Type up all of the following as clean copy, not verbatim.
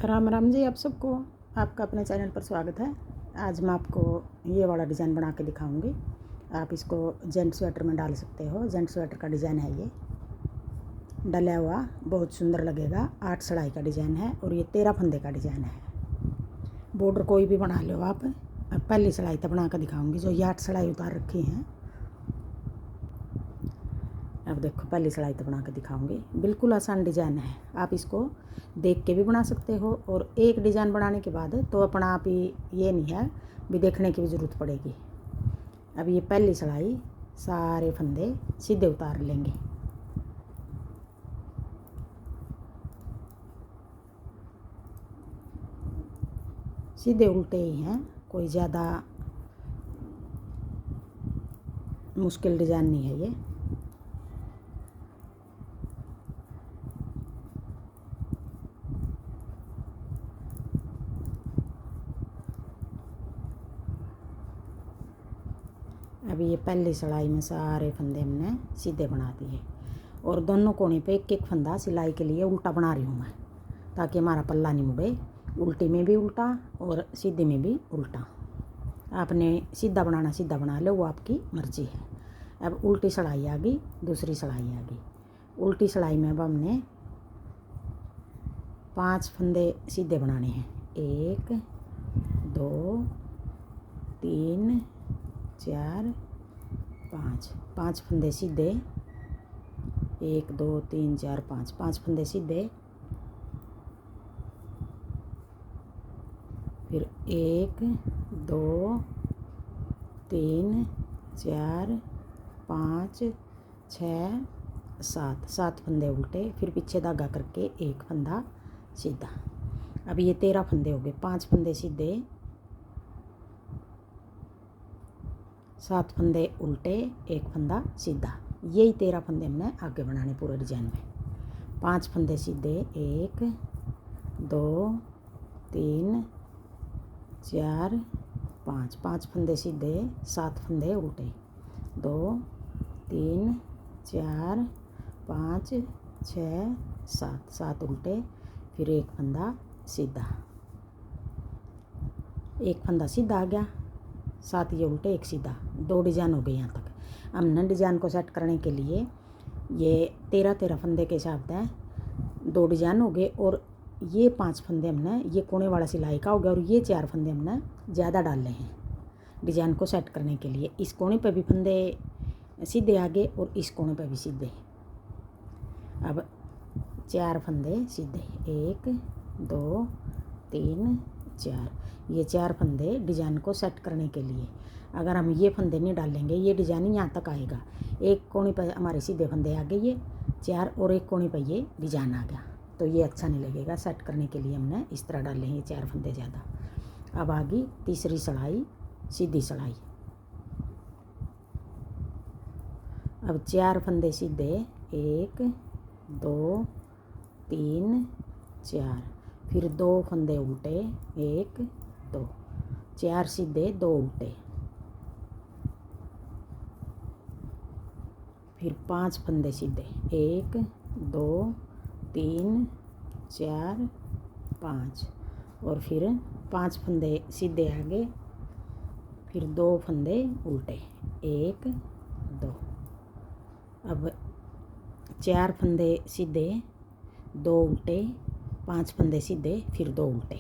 राम राम जी। आप सबको आपका अपने चैनल पर स्वागत है। आज मैं आपको ये वाला डिज़ाइन बना के दिखाऊंगी। आप इसको जेंट स्वेटर में डाल सकते हो। जेंट स्वेटर का डिज़ाइन है ये, डला हुआ बहुत सुंदर लगेगा। 8 सिलाई का डिज़ाइन है और ये 13 फंदे का डिज़ाइन है। बॉर्डर कोई भी बना लो आप। अब पहली सिलाई तो बना कर दिखाऊंगी, जो ये 8 सिलाई उतार रखी हैं। अब देखो पहली सिलाई तो बना के दिखाऊंगी। बिल्कुल आसान डिज़ाइन है, आप इसको देख के भी बना सकते हो। और एक डिज़ाइन बनाने के बाद तो अपना आप ही ये नहीं है भी देखने की भी ज़रूरत पड़ेगी। अब ये पहली सिलाई सारे फंदे सीधे उतार लेंगे। सीधे उल्टे ही हैं, कोई ज़्यादा मुश्किल डिज़ाइन नहीं है ये। अभी ये पहली सिलाई में सारे फंदे हमने सीधे बना दिए और दोनों कोने पे एक एक फंदा सिलाई के लिए उल्टा बना रही हूँ मैं, ताकि हमारा पल्ला नहीं मुड़े। उल्टी में भी उल्टा और सीधे में भी उल्टा। आपने सीधा बनाना सीधा बना लो, वो आपकी मर्जी है। अब उल्टी सिलाई आ गई, दूसरी सिलाई आ गई। उल्टी सिलाई में अब हमने 5 फंदे सीधे बनाने हैं। 1 2 3 4 5 5 फंदे सीधे। 1 2 3 4 5 5 फंदे सीधे। फिर 1 2 3 4 5 6 7 7 फंदे उल्टे। फिर पीछे धागा करके एक फंदा सीधा। अब ये 13 फंदे हो गए। 5 फंदे सीधे, 7 फंदे उल्टे, एक फंदा सीधा। यही 13 फंदे हमने आगे बनाने पूरे डिजाइन में। 5 फंदे सीधे। 1 2 3 4 5 5 फंदे सीधे, 7 फंदे उल्टे। 2 3 4 5 6 7 7 उल्टे। फिर एक फंदा सीधा। एक फंदा सीधा आ गया, 7 ये उल्टे, एक सीधा। 2 डिजाइन हो गए यहाँ तक। हमने डिजाइन को सेट करने के लिए ये 13 फंदे के हिसाब से 2 डिजाइन हो गए। और ये 5 फंदे हमने ये कोने वाला सिलाई का हो गया। और ये 4 फंदे हमने ज़्यादा डाले हैं डिजाइन को सेट करने के लिए। इस कोने पे भी फंदे सीधे आगे और इस कोने पे भी सीधे। अब 4 फंदे सीधे। 1 2 3 4 ये 4 फंदे डिजाइन को सेट करने के लिए। अगर हम ये फंदे नहीं डालेंगे, ये डिजाइन यहाँ तक आएगा। एक कोने पर हमारे सीधे फंदे आ गए ये 4, और एक कोने पर ये डिजाइन आ गया, तो ये अच्छा नहीं लगेगा। सेट करने के लिए हमने इस तरह डाले हैं ये 4 फंदे ज़्यादा। अब आ गई तीसरी सिलाई, सीधी सिलाई। अब 4 फंदे सीधे। 1 2 3 4 फिर 2 फंदे उल्टे। 1 2 4 सीधे, 2 उल्टे। फिर 5 फंदे सीधे। 1 2 3 4 5 और फिर 5 फंदे सीधे आगे। फिर 2 फंदे उल्टे। 1 2 अब 4 फंदे सीधे, 2 उल्टे, 5 फंदे सीधे, फिर 2 उल्टे।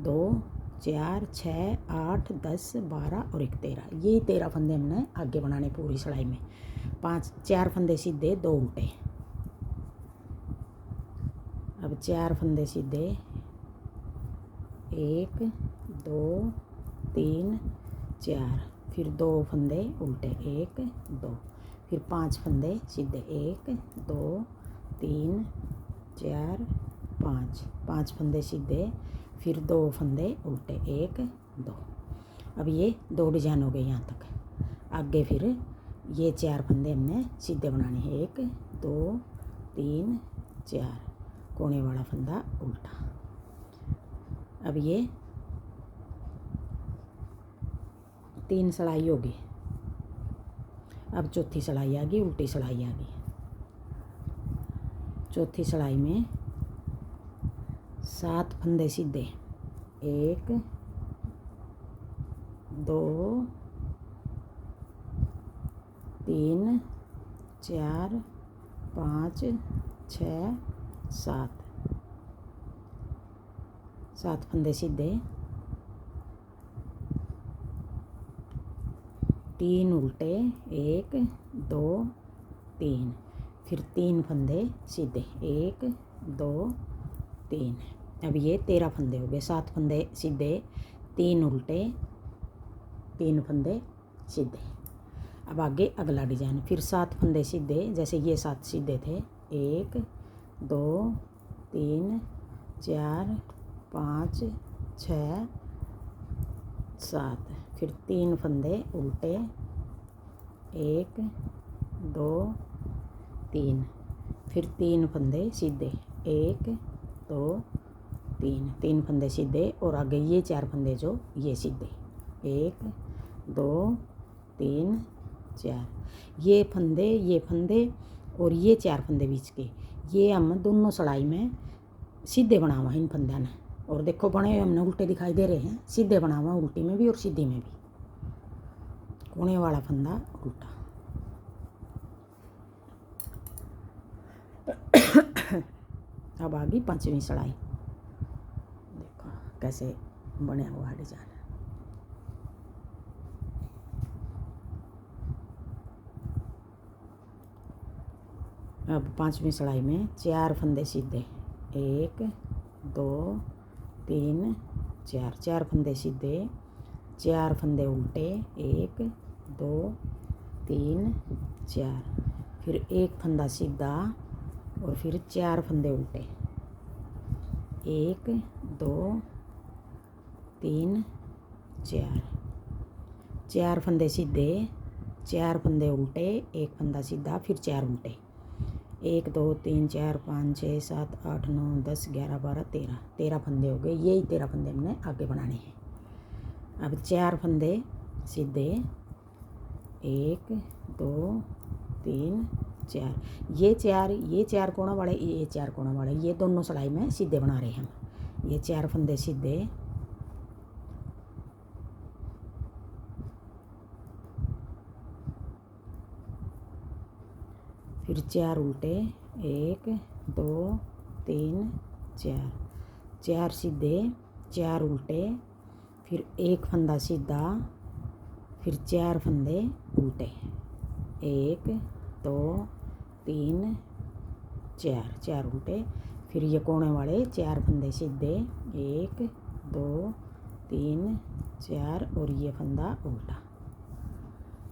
2 4 6 8 10 12 और एक 13। यही 13 फंदे हमने आगे बनाने पूरी सिलाई में। 4 फंदे सीधे, 2 उल्टे। अब 4 फंदे सीधे। 1 2 3 4 फिर 2 फंदे उल्टे। 1 2 फिर 5 फंदे सीधे। 1 2 3 4 5 5 फंदे सीधे, फिर 2 फंदे उल्टे। 1 2 अब ये 2 डिजाइन हो गए यहाँ तक। आगे फिर ये 4 फंदे हमने सीधे बनाने हैं। 1 2 3 4 कोने वाला फंदा उल्टा। अब ये 3 सिलाई होगी। अब चौथी सिलाई आ गई, उल्टी सिलाई आ गई। चौथी सिलाई में 7 फंदे सीधे, 1 2 3 4 5 6 7, 7 फंदे सीधे, 3 उल्टे, 1 2 3, फिर 3 फंदे सीधे, 1 2 3। अब ये 13 फंदे हो गए। 7 फंदे सीधे, 3 उल्टे, 3 फंदे सीधे। अब आगे अगला डिजाइन, फिर 7 फंदे सीधे, जैसे ये 7 सीधे थे, 1 2 3 4 5 6 7, फिर 3 फंदे उल्टे, 1 2 3, फिर 3 फंदे सीधे, 1 2 3, 3 फंदे सीधे, और आगे ये 4 फंदे जो ये सीधे, 1 2 3 4। ये फंदे और ये 4 फंदे बीच के, ये हम दोनों सड़ाई में सीधे बना हुआ इन फंदे ने। और देखो बने हुए हमने उल्टे दिखाई दे रहे हैं, सीधे बना हुआ उल्टी में भी और सीधी में भी। कोने वाला फंदा उल्टा। अब आ गई 5वीं सड़ाई। देखो कैसे बना हुआ डिजाइन। अब 5वीं सड़ाई में 4 फंदे सीधे, 1 2 3 4, 4 फंदे सीधे, 4 फंदे उल्टे, 1 2 3 4, फिर 1 फंदा सीधा और फिर 4 फंदे उल्टे, 1 2 3 4, 4 फंदे सीधे, 4 फंदे उल्टे, 1 फंदा सीधा, फिर 4 उल्टे, 1 2 3 4 5 6 7 8 9 10 11 12 13, 13 फंदे हो गए। यही 13 फंदे हमने आगे बनाने हैं। अब 4 फंदे सीधे, 1 2 3 4, ये 4 कोना वाले, ये 4 कोना वाले, ये दोनों सलाई में सीधे बना रहे हैं हम। ये 4 फंदे सीधे, फिर 4 उल्टे, 1 2 3 4, 4 सीधे, 4 उल्टे, फिर 1 फंदा सीधा, फिर 4 फंदे उल्टे, 1 2 3 4, 4 उल्टे, फिर ये कोने वाले 4 फंदे सीधे, 1 2 3 4, और ये फंदा उल्टा।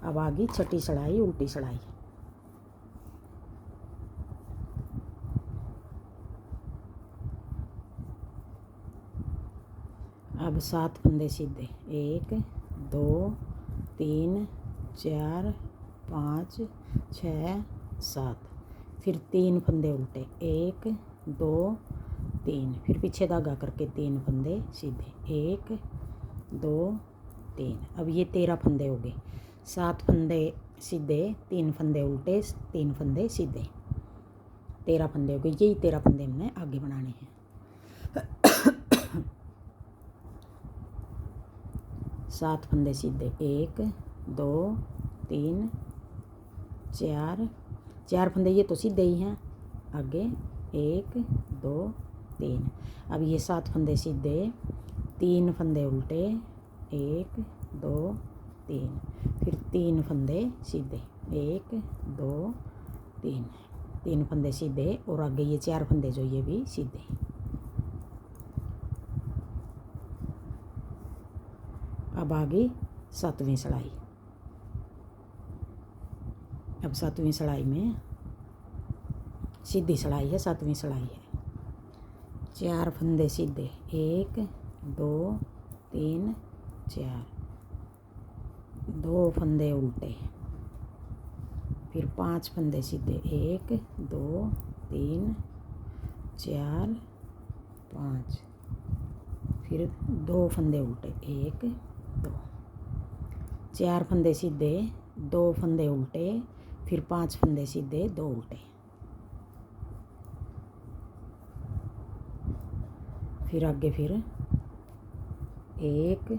अब आ गई 6ठी सड़ाई, उल्टी सड़ाई। अब 7 फंदे सीधे, 1 2 3 4 5 6 7, फिर 3 फंदे उल्टे, 1 2 3, फिर पीछे धागा करके 3 फंदे सीधे, 1 2 3। अब ये 13 फंदे हो गए। 7 फंदे सीधे, 3 फंदे उल्टे, 3 फंदे सीधे, 13 फंदे हो गए। यही 13 फंदे हमने आगे बनाने हैं। 7 फंदे सीधे, 1 2 3 4, 4 फंदे ये तो सीधे ही हैं आगे, 1 2 3। अब ये 7 फंदे सीधे, 3 फंदे उल्टे, 1 2 3, फिर 3 फंदे सीधे, 1 2 3, 3 फंदे सीधे, और आगे ये 4 फंदे जो ये भी सीधे। अब आ गई 7वीं सड़ाई। अब 7वीं सड़ाई में सीधी सड़ाई है, 7वीं सड़ाई है। 4 फंदे सीधे, 1 2 3 4, 2 फंदे उल्टे, फिर 5 फंदे सीधे, 1 2 3 4 5, फिर 2 फंदे उल्टे, 1 2, 4 फंदे सीधे, 2 फंदे उल्टे, फिर 5 फंदे सीधे, 2 उल्टे, फिर आगे फिर 1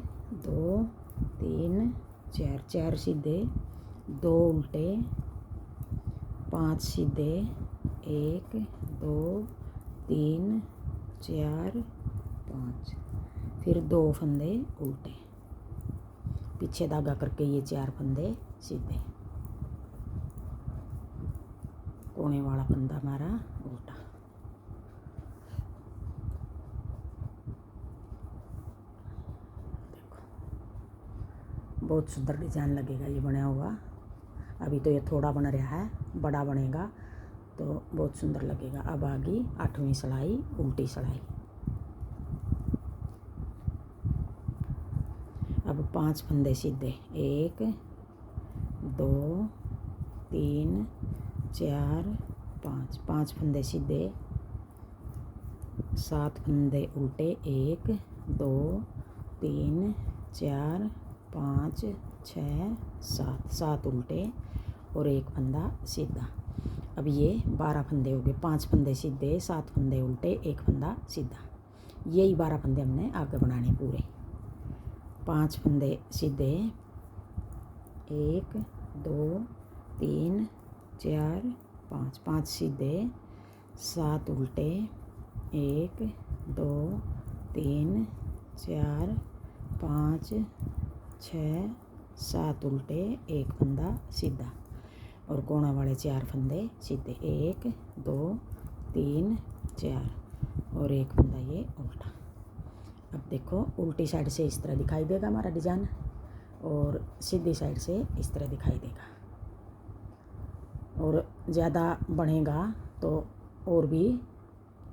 2 3 4, 4 सीधे, 2 उल्टे, 5 सीधे, 1 2 3 4 5, फिर 2 फंदे उल्टे, पीछे धागा करके ये 4 फंदे सीधे, कोने वाला फंदा हमारा उल्टा। देखो बहुत सुंदर डिजाइन लगेगा ये बना हुआ। अभी तो ये थोड़ा बन रहा है, बड़ा बनेगा तो बहुत सुंदर लगेगा। अब आ गई 8वीं सिलाई, उल्टी सिलाई। अब 5 फंदे सीधे, 1 2 3 4 5, 5 फंदे सीधे, 7 फंदे उल्टे, 1 2 3 4 5 6 7, 7 उल्टे और 1 फंदा सीधा। अब ये 12 फंदे हो गए, 5 फंदे सीधे, 7 फंदे उल्टे, 1 फंदा सीधा। यही 12 फंदे हमने आगे बनाने पूरे। 5 फंदे सीधे, 1 2 3 4 5, 5 सीधे, 7 उल्टे, 1 2 3 4 5 6 7 उल्टे, 1 फंदा सीधा और कोना वाले 4 फंदे सीधे, 1 2 3 4 और 1 फंदा ये उल्टा। अब देखो उल्टी साइड से इस तरह दिखाई देगा हमारा डिज़ाइन और सीधी साइड से इस तरह दिखाई देगा। और ज़्यादा बढ़ेगा तो और भी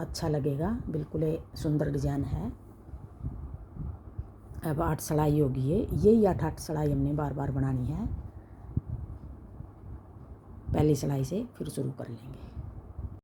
अच्छा लगेगा। बिल्कुल सुंदर डिज़ाइन है। अब 8 सिलाई होगी यही 8 सिलाई हमने बार बार बनानी है। पहली सिलाई से फिर शुरू कर लेंगे।